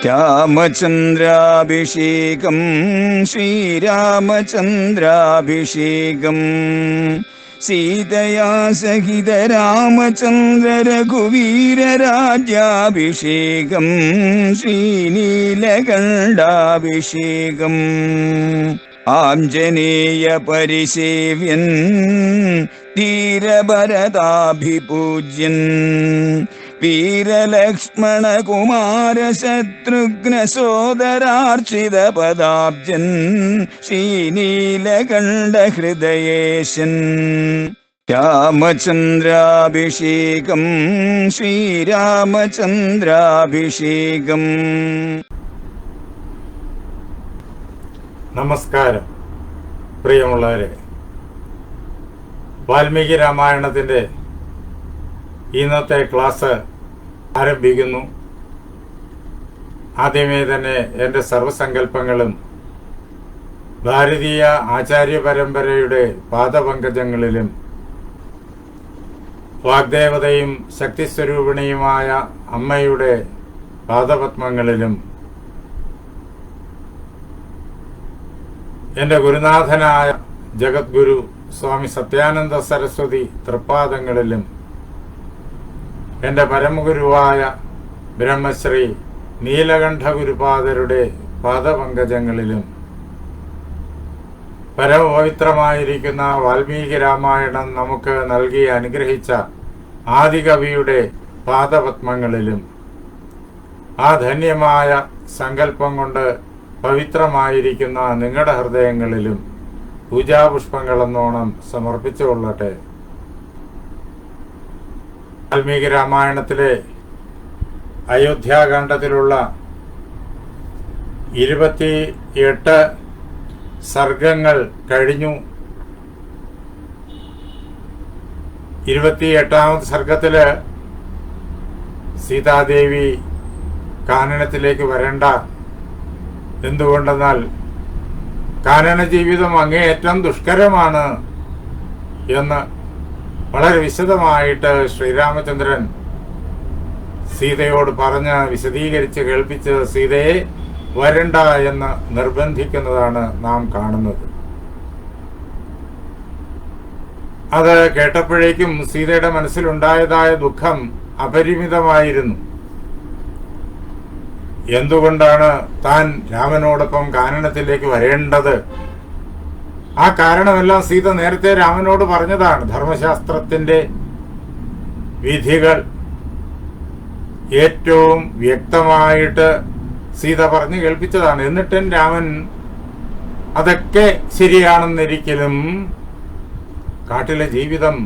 രാമചന്ദ്രാഭിഷേകം ശ്രീരാമചന്ദ്രാഭിഷേകം സീതയാ സഹിത രാമചന്ദ്ര രഘുവീരരാജ്യാഭിഷേകം ശ്രീനീലകണ്ഠാഭിഷേകം ആഞ്ജനേയ പരിസേവ്യൻ ധീരഭരതാഭിപൂജ്യൻ വീരലക്ഷ്മണ കുമാര ശത്രുഘ്ന സോദരാർച്ചിത പദാബ്ജൻ ശ്രീനീലകണ്ഠ ഹൃദയേശൻ രാമചന്ദ്രാഭിഷേകം ശ്രീരാമചന്ദ്രാഭിഷേകം. നമസ്കാരം പ്രിയമുള്ളവരെ, വാൽമീകി രാമായണത്തിൻ്റെ ഇന്നത്തെ ക്ലാസ് ആരംഭിക്കുന്നു. ആദ്യമേ തന്നെ എൻ്റെ സർവസങ്കല്പങ്ങളും ഭാരതീയ ആചാര്യ പരമ്പരയുടെ പാദപങ്കജങ്ങളിലും വാഗ്ദേവതയും ശക്തിസ്വരൂപിണിയുമായ അമ്മയുടെ പാദപത്മങ്ങളിലും എൻ്റെ ഗുരുനാഥനായ ജഗദ്ഗുരു സ്വാമി സത്യാനന്ദ സരസ്വതി തൃപ്പാദങ്ങളിലും എൻ്റെ പരമഗുരുവായ ബ്രഹ്മശ്രീ നീലകണ്ഠ ഗുരുപാദരുടെ പാദപങ്കജങ്ങളിലും പരമപവിത്രമായിരിക്കുന്ന വാൽമീകി രാമായണം നമുക്ക് നൽകി അനുഗ്രഹിച്ച ആദികവിയുടെ പാദപത്മങ്ങളിലും ആ ധന്യമായ സങ്കല്പം കൊണ്ട് പവിത്രമായിരിക്കുന്ന നിങ്ങളുടെ ഹൃദയങ്ങളിലും പൂജാപുഷ്പങ്ങളെന്നോണം സമർപ്പിച്ചുകൊള്ളട്ടെ. വാൽമീകി രാമായണത്തിലെ അയോധ്യാകാന്ഡത്തിലുള്ള 28 സർഗങ്ങൾ കഴിഞ്ഞു. 28ാമത്തെ സർഗത്തില് സീതാദേവി കാനനത്തിലേക്ക് വരണ്ട, എന്തുകൊണ്ടെന്നാൽ കാനന ജീവിതം അങ്ങേയറ്റം ദുഷ്കരമാണ് എന്ന് വളരെ വിശദമായിട്ട് ശ്രീരാമചന്ദ്രൻ സീതയോട് പറഞ്ഞ് വിശദീകരിച്ച് കേൾപ്പിച്ച് സീതയെ വരണ്ട എന്ന് നിർബന്ധിക്കുന്നതാണ് നാം കാണുന്നത്. അത് കേട്ടപ്പോഴേക്കും സീതയുടെ മനസ്സിലുണ്ടായതായ ദുഃഖം അപരിമിതമായിരുന്നു. എന്തുകൊണ്ടാണ് താൻ രാമനോടൊപ്പം കാനനത്തിലേക്ക് വരേണ്ടത്? ആ കാരണമെല്ലാം സീത നേരത്തെ രാമനോട് പറഞ്ഞതാണ്. ധർമ്മശാസ്ത്രത്തിന്റെ വിധികൾ ഏറ്റവും വ്യക്തമായിട്ട് സീത പറഞ്ഞു കേൾപ്പിച്ചതാണ്. എന്നിട്ടും രാമൻ അതൊക്കെ ശരിയാണെന്നിരിക്കലും കാട്ടിലെ ജീവിതം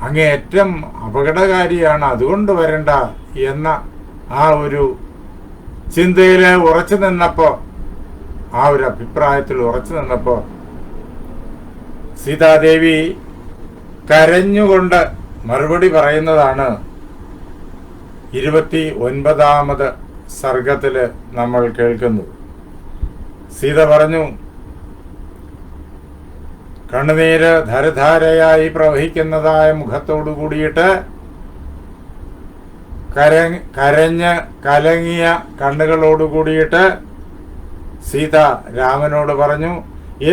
അങ്ങേയറ്റം അപകടകാരിയാണ്, അതുകൊണ്ട് വരണ്ട എന്ന ആ ഒരു ചിന്തയിൽ ഉറച്ചു നിന്നപ്പോ, ആ ഒരു അഭിപ്രായത്തിൽ ഉറച്ചു നിന്നപ്പോ സീതാദേവി കരഞ്ഞുകൊണ്ട് മറുപടി പറയുന്നതാണ് 29ാമത് സർഗത്തില് നമ്മൾ കേൾക്കുന്നത്. സീത പറഞ്ഞു, കണ്ണുനീര് ധരധാരയായി പ്രവഹിക്കുന്നതായ മുഖത്തോടു കൂടിയിട്ട് കരഞ്ഞ് കലങ്ങിയ കണ്ണുകളോട് കൂടിയിട്ട് സീത രാമനോട് പറഞ്ഞു,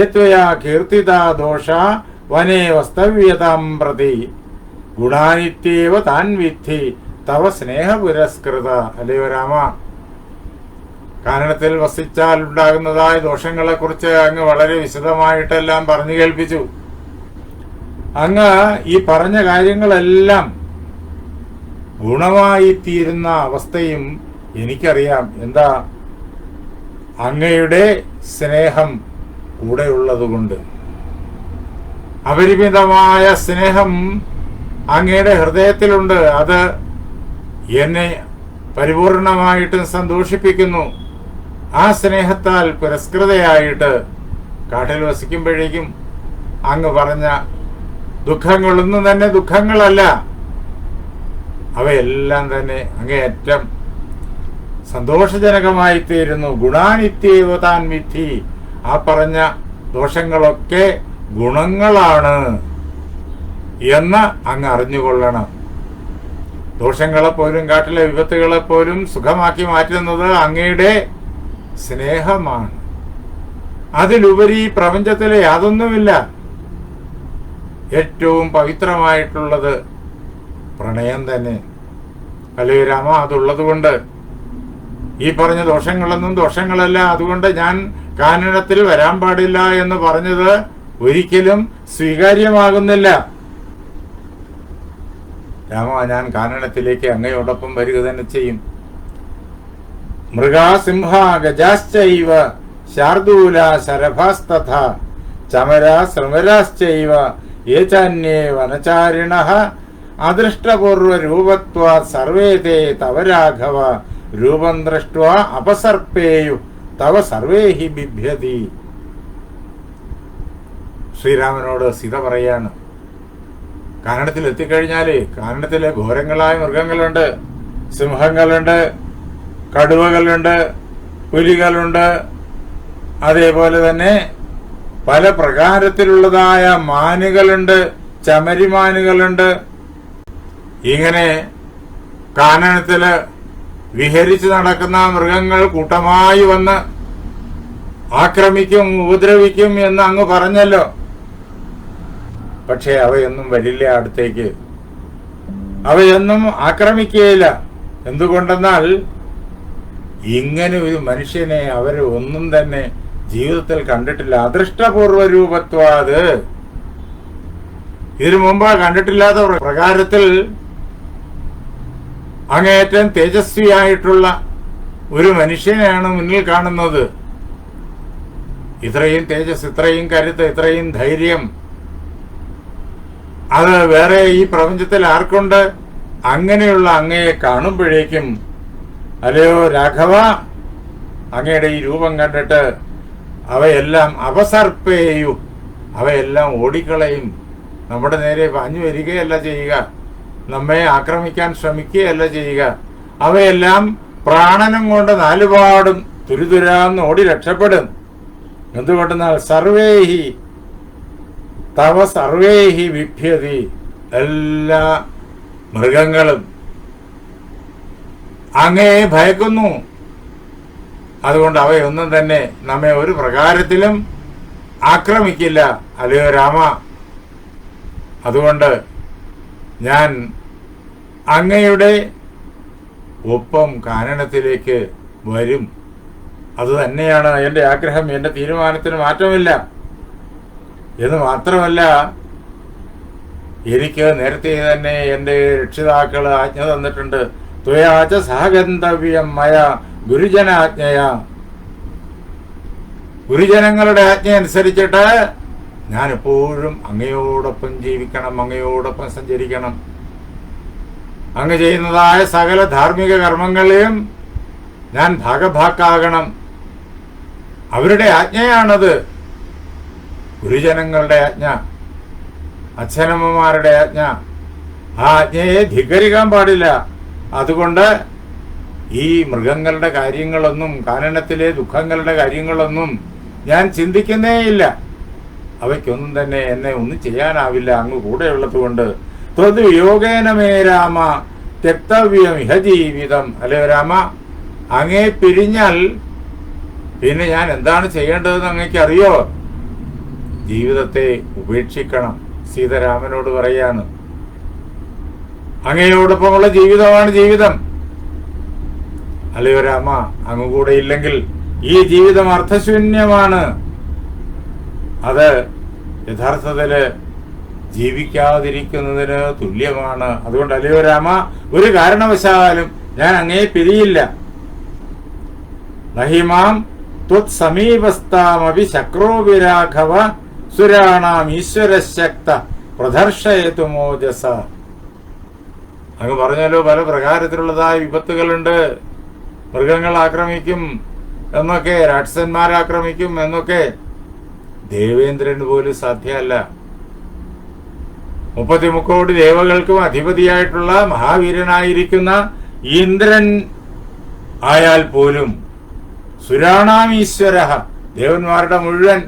ഏത്വയാ കീർത്തിത ദോഷ വനേ വസ്തവ്യതാം പ്രതി ഗുണാനിത്യേവ താൻ വിദ്ധി തവ സ്നേഹ പുരസ്കൃത. അല്ലയോ രാമ, കാനനത്തിൽ വസിച്ചാൽ ഉണ്ടാകുന്നതായ ദോഷങ്ങളെ കുറിച്ച് അങ്ങ് വളരെ വിശദമായിട്ടെല്ലാം പറഞ്ഞു കേൾപ്പിച്ചു. അങ്ങ് ഈ പറഞ്ഞ കാര്യങ്ങളെല്ലാം ഗുണമായിത്തീരുന്ന അവസ്ഥയും എനിക്കറിയാം. എന്താ? അങ്ങയുടെ സ്നേഹം കൂടെയുള്ളതുകൊണ്ട്. അപരിമിതമായ സ്നേഹം അങ്ങയുടെ ഹൃദയത്തിലുണ്ട്. അത് എന്നെ പരിപൂർണമായിട്ടും സന്തോഷിപ്പിക്കുന്നു. ആ സ്നേഹത്താൽ പുരസ്കൃതയായിട്ട് കാട്ടിൽ വസിക്കുമ്പോഴേക്കും അങ്ങ് പറഞ്ഞ ദുഃഖങ്ങളൊന്നും തന്നെ ദുഃഖങ്ങളല്ല, അവയെല്ലാം തന്നെ അങ്ങേയറ്റം സന്തോഷജനകമായി തീരുന്നു. ഗുണാനിത്യേവ താൻ വിദ്ധി, ആ പറഞ്ഞ ദോഷങ്ങളൊക്കെ ഗുണങ്ങളാണ് എന്ന് അങ്ങ് അറിഞ്ഞുകൊള്ളണം. ദോഷങ്ങളെപ്പോലും കാട്ടിലെ വിപത്തുകളെപ്പോലും സുഖമാക്കി മാറ്റുന്നത് അങ്ങയുടെ സ്നേഹമാണ്. അതിലുപരി പ്രപഞ്ചത്തിലെ യാതൊന്നുമില്ല. ഏറ്റവും പവിത്രമായിട്ടുള്ളത് പ്രണയം തന്നെ. അല്ലേ രാമ? അതുള്ളത് കൊണ്ട് ഈ പറഞ്ഞ ദോഷങ്ങളൊന്നും ദോഷങ്ങളല്ല. അതുകൊണ്ട് ഞാൻ കാനനത്തിൽ വരാൻ പാടില്ല എന്ന് പറഞ്ഞത് ഒരിക്കലും സ്വീകാര്യമാകുന്നില്ല. രാമ, ഞാൻ കാനനത്തിലേക്ക് അങ്ങയോടൊപ്പം വരിക തന്നെ ചെയ്യും. മൃഗാസിംഹ ഗജാശ്ചൈവ ശാർദൂല ശരഭാസ്തഥ ചമര ശ്രമരാശ്ചൈവ ഏചാന്യേ വനചാരിണഃ അദൃഷ്ടപൂർവരൂപത്വാ സർവേ തേ തവ രാഘവ രൂപം ദൃഷ്ട്വാ അപസർപ്പേയു തവ സർവേ ഹി ബിഭ്യതി. ശ്രീരാമനോട് സീത പറയാണ്, കാനനത്തിൽ എത്തിക്കഴിഞ്ഞാല് കാനനത്തിലെ ഘോരങ്ങളായ മൃഗങ്ങളുണ്ട്, സിംഹങ്ങളുണ്ട്, കടുവകളുണ്ട്, പുലികളുണ്ട്, അതേപോലെ തന്നെ പല പ്രകാരത്തിലുള്ളതായ മാനുകളുണ്ട്, ചമരിമാനുകളുണ്ട്. ഇങ്ങനെ കാനനത്തില് വിഹരിച്ച് നടക്കുന്ന മൃഗങ്ങൾ കൂട്ടമായി വന്ന് ആക്രമിക്കും, ഉപദ്രവിക്കും എന്ന് അങ്ങ് പറഞ്ഞല്ലോ. പക്ഷെ അവയൊന്നും വരില്ല അടുത്തേക്ക്, അവയൊന്നും ആക്രമിക്കുകയില്ല. എന്തുകൊണ്ടെന്നാൽ ഇങ്ങനെ ഒരു മനുഷ്യനെ അവര് ഒന്നും തന്നെ ജീവിതത്തിൽ കണ്ടിട്ടില്ല. അദൃഷ്ടപൂർവ രൂപത്വാത്, ഇതിനു മുമ്പ് കണ്ടിട്ടില്ലാത്ത പ്രകാരത്തിൽ അങ്ങേയറ്റം തേജസ്വിയായിട്ടുള്ള ഒരു മനുഷ്യനെയാണ് മുന്നിൽ കാണുന്നത്. ഇത്രയും തേജസ്, ഇത്രയും കരുത്ത്, ഇത്രയും ധൈര്യം അത് വേറെ ഈ പ്രപഞ്ചത്തിൽ ആർക്കുണ്ട്? അങ്ങനെയുള്ള അങ്ങയെ കാണുമ്പോഴേക്കും, അല്ലയോ രാഘവ, അങ്ങയുടെ ഈ രൂപം കണ്ടിട്ട് അവയെല്ലാം അപസർപ്പേയു, അവയെല്ലാം ഓടിക്കളയും. നമ്മുടെ നേരെ പാഞ്ഞു വരികയല്ല ചെയ്യുക, നമ്മെ ആക്രമിക്കാൻ ശ്രമിക്കുകയല്ല ചെയ്യുക. അവയെല്ലാം പ്രാണനം കൊണ്ട് നാലുപാടും തുരുതുരാന്ന് ഓടി രക്ഷപ്പെടും. എന്തുകൊണ്ടെന്നാൽ സർവേഹി തവ സർവേഹി വിഭ്യതി, എല്ലാ മൃഗങ്ങളും അങ്ങയെ ഭയക്കുന്നു. അതുകൊണ്ട് അവയൊന്നും തന്നെ നമ്മെ ഒരു പ്രകാരത്തിലും ആക്രമിക്കില്ല, അല്ലയോ രാമ. അതുകൊണ്ട് ഞാൻ അങ്ങയുടെ ഒപ്പം കാനനത്തിലേക്ക് വരും. അത് തന്നെയാണ് എൻ്റെ ആഗ്രഹം. എൻ്റെ തീരുമാനത്തിന് മാറ്റമില്ല. എന്ന് മാത്രമല്ല, എനിക്ക് നേരത്തെ തന്നെ എൻ്റെ രക്ഷിതാക്കൾ ആജ്ഞ തന്നിട്ടുണ്ട്. ത്വയാച സഹഗന്തവ്യം മയ ഗുരുജനാജ്ഞയ, ഗുരുജനങ്ങളുടെ ആജ്ഞ അനുസരിച്ചിട്ട് ഞാൻ എപ്പോഴും അങ്ങയോടൊപ്പം ജീവിക്കണം, അങ്ങയോടൊപ്പം സഞ്ചരിക്കണം. അങ്ങ് ചെയ്യുന്നതായ സകല ധാർമ്മിക കർമ്മങ്ങളെയും ഞാൻ ഭാഗഭാക്കാകണം. അവരുടെ ആജ്ഞയാണത്, ഗുരുജനങ്ങളുടെ ആജ്ഞ, അച്ഛനമ്മമാരുടെ ആജ്ഞ. ആ ആജ്ഞയെ ധിക്കരിക്കാൻ പാടില്ല. അതുകൊണ്ട് ഈ മൃഗങ്ങളുടെ കാര്യങ്ങളൊന്നും, കാനനത്തിലെ ദുഃഖങ്ങളുടെ കാര്യങ്ങളൊന്നും ഞാൻ ചിന്തിക്കുന്നേയില്ല. അവയ്ക്കൊന്നും തന്നെ എന്നെ ഒന്നും ചെയ്യാനാവില്ല, അങ്ങ് കൂടെയുള്ളത് കൊണ്ട്. ത്വത് വിയോഗേന മേ രാമ തെക്തവ്യം ഇഹ ജീവിതം. അല്ലേ രാമ, അങ്ങേ പിരിഞ്ഞാൽ പിന്നെ ഞാൻ എന്താണ് ചെയ്യേണ്ടതെന്ന് അങ്ങേക്ക് അറിയോ? ജീവിതത്തെ ഉപേക്ഷിക്കണം. സീതാരാമനോട് പറയാണ്, അങ്ങയോടൊപ്പമുള്ള ജീവിതമാണ് ജീവിതം. അല്ലയോ രാമ, അങ്ങ് കൂടെ ഇല്ലെങ്കിൽ ഈ ജീവിതം അർത്ഥശൂന്യമാണ്. അത് യഥാർത്ഥത്തില് ജീവിക്കാതിരിക്കുന്നതിന് തുല്യമാണ്. അതുകൊണ്ട് അല്ലയോ രാമ, ഒരു കാരണവശാലും ഞാൻ അങ്ങയെ പിരിയില്ല. നഹിമാം ത്വത് സമീപസ്ഥാമപി ശക്രോ വിരാഘവ സുരാണാം ഈശ്വരശക്ത പ്രദർശയതു മോജസ. അങ്ങ് പറഞ്ഞാലോ, പല പ്രകാരത്തിലുള്ളതായ വിപത്തുകളുണ്ട്. മൃഗങ്ങൾ ആക്രമിക്കും എന്നൊക്കെ, രാക്ഷസന്മാർ ആക്രമിക്കും എന്നൊക്കെ ദേവേന്ദ്രന് പോലും സാധ്യമല്ല. 33 കോടി ദേവകൾക്കും അധിപതിയായിട്ടുള്ള മഹാവീരനായിരിക്കുന്ന ഇന്ദ്രൻ ആയാൽ പോലും, സുരാണാം ഈശ്വര, ദേവന്മാരുടെ മുഴുവൻ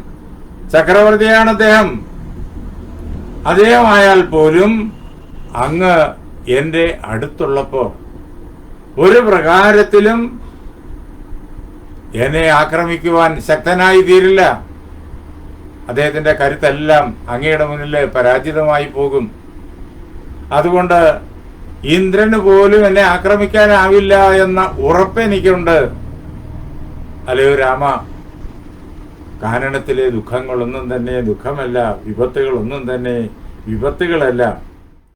ചക്രവർത്തിയാണ് അദ്ദേഹം. അദ്ദേഹമായാൽ പോലും അങ്ങ് എൻ്റെ അടുത്തുള്ളപ്പോൾ ഒരു പ്രകാരത്തിലും എന്നെ ആക്രമിക്കുവാൻ ശക്തനായി തീരില്ല. അദ്ദേഹത്തിന്റെ കരുത്തെല്ലാം അങ്ങയുടെ മുന്നിൽ പരാജിതമായി പോകും. അതുകൊണ്ട് ഇന്ദ്രന് പോലും എന്നെ ആക്രമിക്കാനാവില്ല എന്ന ഉറപ്പ് എനിക്കുണ്ട്. അല്ലയോ രാമ, കാനനത്തിലെ ദുഃഖങ്ങളൊന്നും തന്നെ ദുഃഖമല്ല, വിപത്തുകളൊന്നും തന്നെ വിപത്തുകളല്ല.